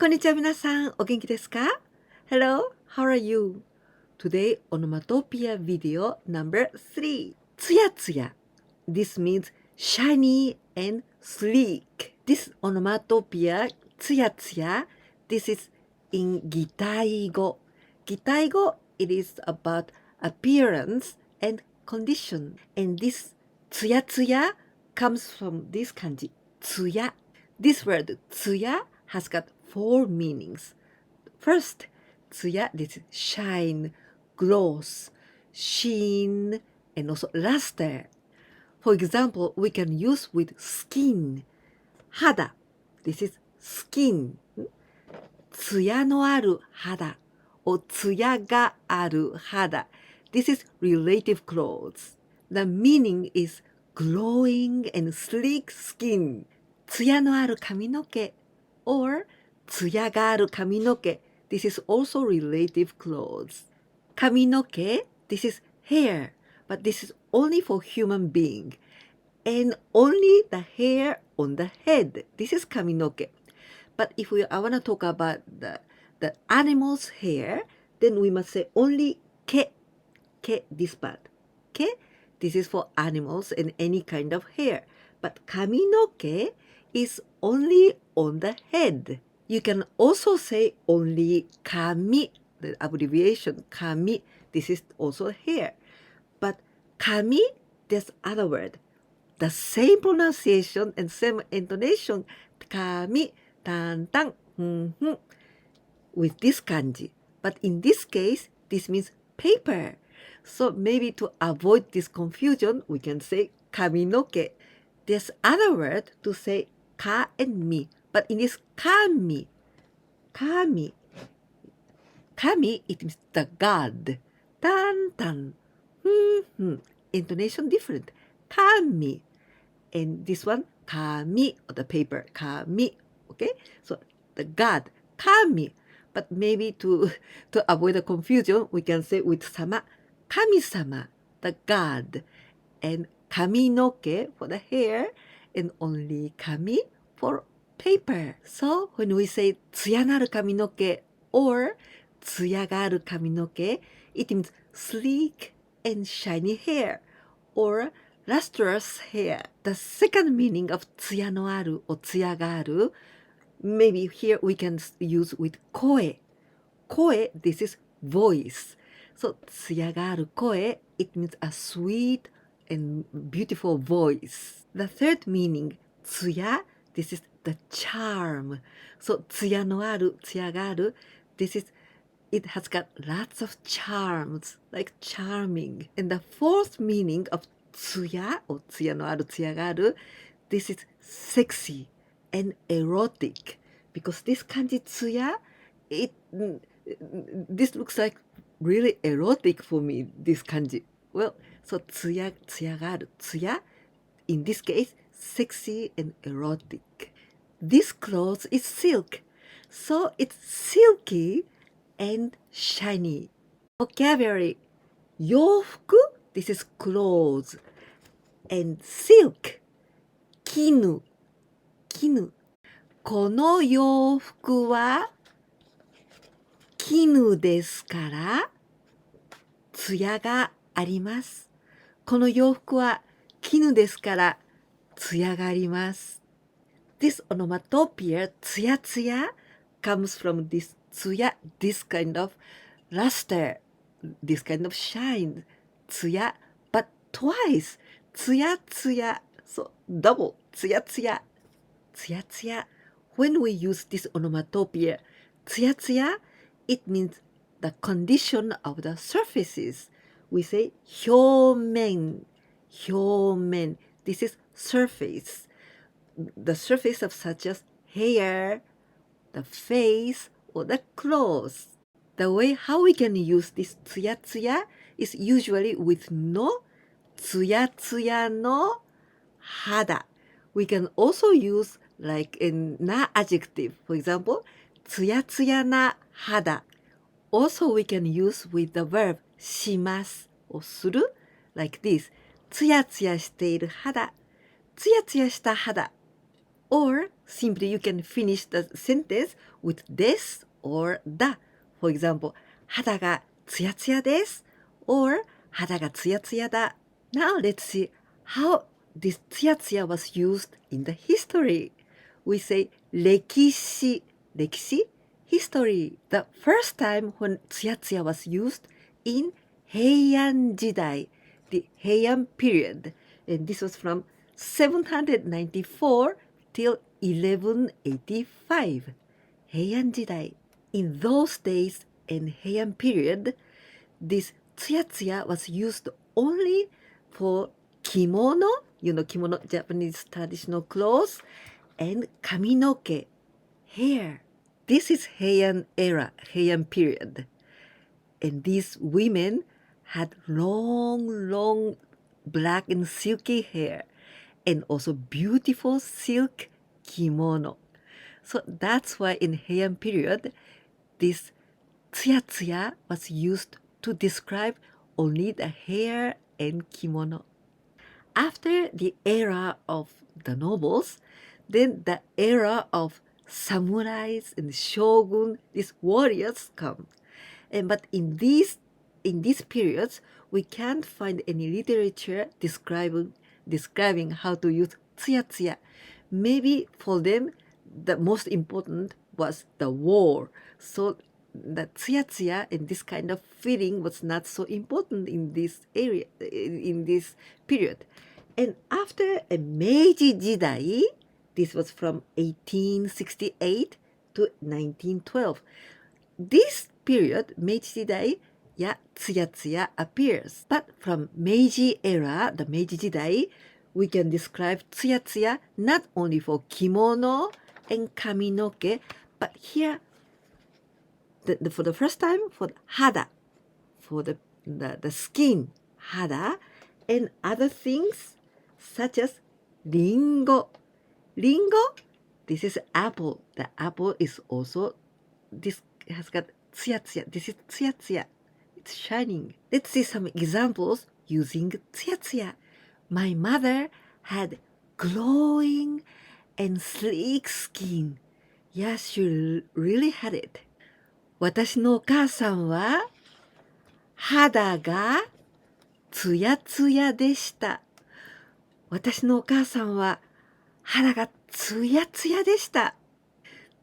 こんにちは皆さん、お元気ですか? Hello, how are you? Today, onomatopoeia video number 3. ツヤツヤ. This means shiny and sleek. This onomatopoeia, ツヤツヤ, this is in GITAIGO. GITAIGO, it is about appearance and condition. And this ツヤツヤ comes from this kanji, ツヤ. This word ツヤ has got 4 meanings. First, ツヤ, this is shine, gloss, sheen, and also luster. For example, we can use with skin. 肌, this is skin. ツヤのある肌 or ツヤがある肌. This is relative clothes. The meaning is glowing and sleek skin. ツヤのある髪の毛 or ツヤがある髪の毛. This is also relative clothes. 髪の毛, this is hair, but this is only for human being. And only the hair on the head. This is 髪の毛. But if I want to talk about the animal's hair, then we must say only 毛. 毛, this part. 毛, this is for animals and any kind of hair. But 髪の毛 is only on the head. You can also say only 髪, the abbreviation 髪. This is also hair. But 髪, there's other word. The same pronunciation and same intonation. 髪, tan, tan, with this kanji. But in this case, this means paper. So maybe to avoid this confusion, we can say 髪の毛. There's other word to say ka and mi. But in this kami, kami, it means the god. Tan, tan, intonation different. Kami. And this one, kami, or the paper, kami. Okay? So the god, kami. But maybe to avoid the confusion, we can say with sama, kami-sama, the god. And kaminoke for the hair, and only kami for paper. So when we say ツヤのある髪の毛 or ツヤがある髪の毛, it means sleek and shiny hair or lustrous hair. The second meaning of ツヤのある or ツヤがある, maybe here we can use with 声. 声, this is voice. So ツヤがある声, it means a sweet and beautiful voice. The third meaning, ツヤ, this is the charm. So ツヤのある, ツヤがある, this is, it has got lots of charms, like charming. And the fourth meaning of ツヤ or ツヤのある, ツヤがある, this is sexy and erotic. Because this kanji ツヤ, this looks like really erotic for me, this kanji. Well, so ツヤがある, ツヤ, in this case, sexy and erotic. This cloth is silk, so it's silky and shiny. Vocabulary, 洋服, this is clothes, and silk, 絹, 絹. この洋服は絹ですからツヤがあります。この洋服は絹ですからツヤがあります。This onomatopoeia ツヤツヤ comes from this ツヤ, this kind of luster, this kind of shine, ツヤ, but twice, ツヤツヤ, so double, ツヤツヤ, ツヤツヤ. When we use this onomatopoeia ツヤツヤ, it means the condition of the surfaces. We say 表面, 表面. This is surface. The surface of such as hair, the face, or the clothes. The way how we can use this ツヤツヤ is usually with no ツヤツヤの肌. We can also use like in na adjective. For example, ツヤツヤな肌. Also, we can use with the verb します or する like this. ツヤツヤしている肌。ツヤツヤした肌。or simply you can finish the sentence with des or da. For example, 肌がツヤツヤです or 肌がツヤツヤだ. Now let's see how this ツヤツヤ was used in the history. We say 歴史 history. The first time when ツヤツヤ was used in 平安時代, the Heian period, and this was from 794 till 1185. 平安時代. In those days in Heian period, this ツヤツヤ was used only for kimono, kimono, Japanese traditional clothes, and 髪の毛, hair. This is Heian era, Heian period. And these women had long black and silky hair and also beautiful silk kimono. So that's why in Heian period, this ツヤツヤ was used to describe only the hair and kimono. After the era of the nobles, then the era of samurais and shogun, these warriors come. But in these periods, we can't find any literature describing how to use ツヤツヤ. Maybe for them, the most important was the war. So the ツヤツヤand this kind of feeling was not so important in this area, in this period. And after a Meiji 時代, this was from 1868 to 1912. This period, Meiji 時代,ツヤツヤ appears. But from Meiji era, the Meiji 時代, we can describe ツヤツヤ not only for kimono and 髪の毛, but here, for the first time, for hada, for the skin, hada, and other things such as ringo. Ringo, this is apple. The apple is also, this has got ツヤツヤ. This is ツヤツヤ. It's shining. Let's see some examples using ツヤツヤ. My mother had glowing and sleek skin. Yeah, she really had it. 私のお母さんは肌がツヤツヤでした。私のお母さんは肌がツヤツヤでした。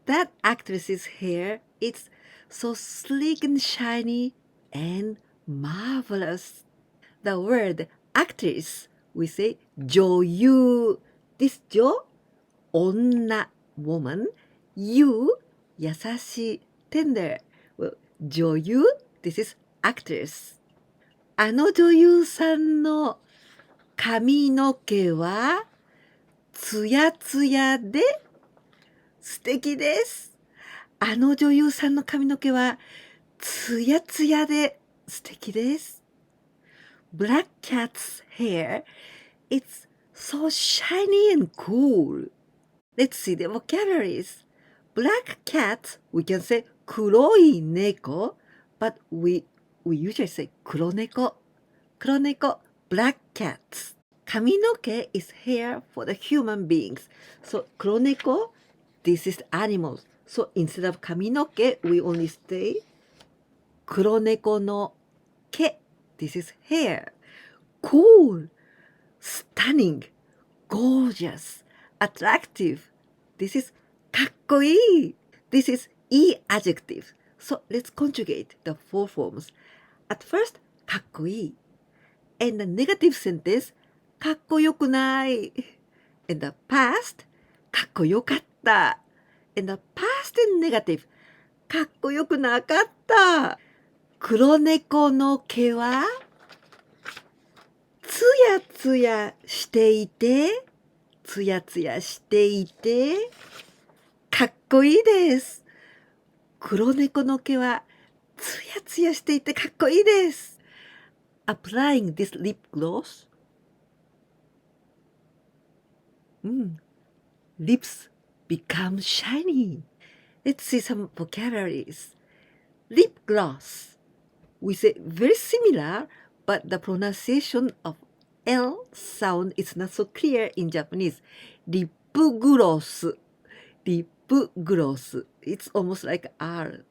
That actress's hair, it's so sleek and shiny and marvelous. The word actress, we say 女優. This 女, 女, woman. 優, 優しい, tender. Well, 女優, this is actress. あの女優さんの髪の毛はツヤツヤで素敵です。あの女優さんの髪の毛はツヤツヤで素敵です。Black cat's hair, it's so shiny and cool. Let's see the vocabularies. Black cat, we can say 黒い猫, but we usually say 黒猫. 黒猫, black cats. 髪の毛 is hair for the human beings. So 黒猫, this is animals. So instead of 髪の毛, we only say 黒猫の毛. This is hair. Cool, stunning, gorgeous, attractive. This is かっこいい. This is E adjective. So let's conjugate the four forms. At first, かっこいい. And the negative sentence, かっこよくない. In the past, かっこよかった. In the past and negative, かっこよくなかった。黒猫の毛はツヤツヤしていて、ツヤツヤしていて、かっこいいです。黒猫の毛はツヤツヤしていてかっこいいです。Applying this lip gloss, lips become shiny. Let's see some vocabularies. Lip gloss. We say very similar, but the pronunciation of L sound is not so clear in Japanese. Lip gloss. lip gloss. It's almost like R.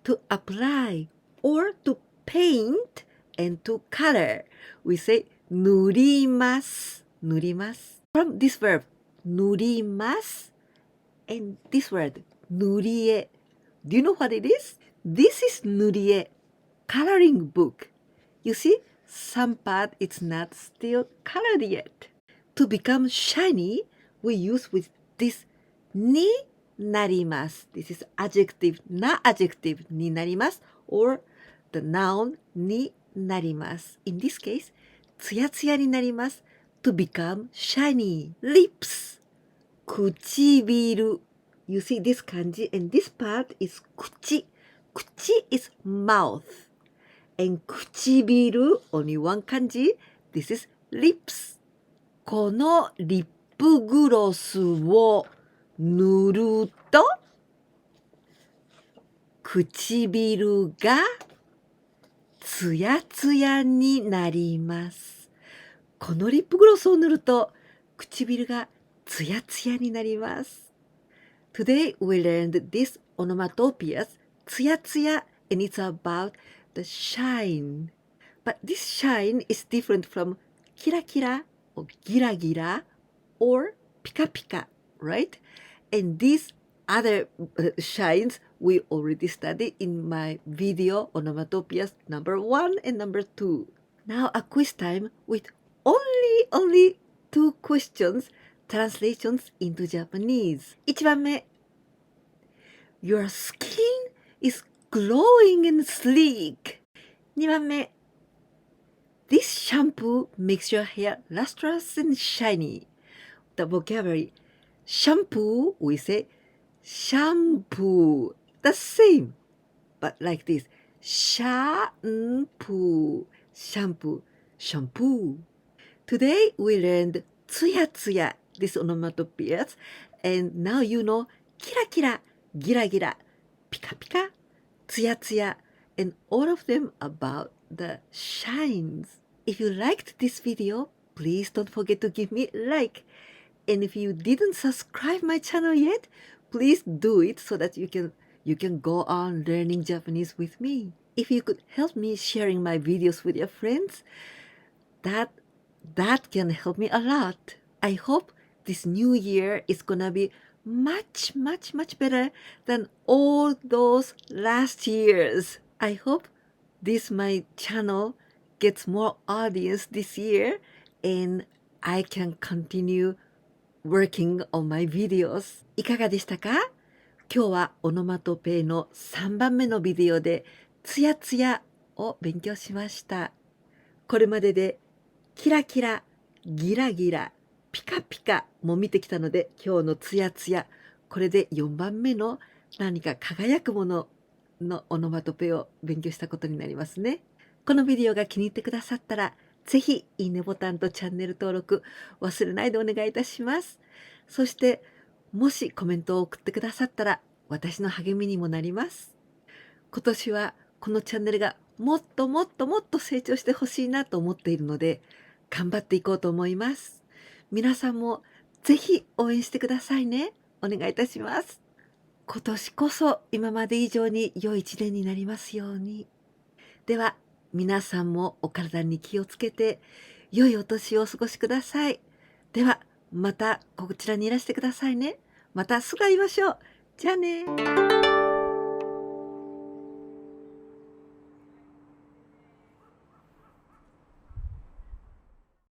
To apply or to paint and to color, we say 塗ります。塗ります。From this verb, 塗ります and this word, 塗り絵. Do you know what it is? This is 塗り絵, coloring book. You see, some part is not still colored yet. To become shiny, we use with this になります. This is adjective, な adjective になります or the noun になります. In this case, つやつやになります. To become shiny. Lips, 唇. You see this kanji and this part is 口. 口 is mouth. And 唇, only one kanji. This is lips. このリップグロスを塗ると唇がつやつやになります。このリップグロスを塗ると唇がつやつやになります。Today we learned this onomatopoeias つやつや and it's about the shine. But this shine is different from キラキラor ギラギラ or ピカピカ, right? And these other shines we already studied in my video onomatopoeias number 1 and number 2. Now a quiz time with only 2 questions, translations into Japanese. 1番目 Your skin is glowing and sleek. 2番目 This shampoo makes your hair lustrous and shiny. The vocabulary shampoo, we say shampoo. The same, but like this. Shampoo, shampoo, shampoo. Today we learned つやつや, this onomatopoeias, and now you know キラキラ, ギラギラ, ピカピカ, つやつや, and all of them about the shines. If you liked this video, please don't forget to give me a like. And if you didn't subscribe my channel yet, please do it so that you can go on learning Japanese with me. If you could help me sharing my videos with your friends, that can help me a lot. I hope this new year is gonna be much better than all those last years. I hope this my channel gets more audience this year and I can continue working on my videos. いかがでしたか？今日はオノマトペイの3番目のビデオでつやつやを勉強しました。これまででキラキラ、ギラギラ、ピカピカも見てきたので今日のつやつや、これで4番目の何か輝くもののオノマトペイを勉強したことになりますね。このビデオが気に入ってくださったらぜひいいねボタンとチャンネル登録忘れないでお願いいたします。そしてもしコメントを送ってくださったら私の励みにもなります。今年はこのチャンネルがもっと成長してほしいなと思っているので頑張っていこうと思います。皆さんもぜひ応援してくださいね。お願いいたします。今年こそ今まで以上に良い一年になりますように。では皆さんもお体に気をつけて良いお年をお過ごしください。ではまたこちらにいらしてくださいね。またすぐ会いましょう。じゃあね。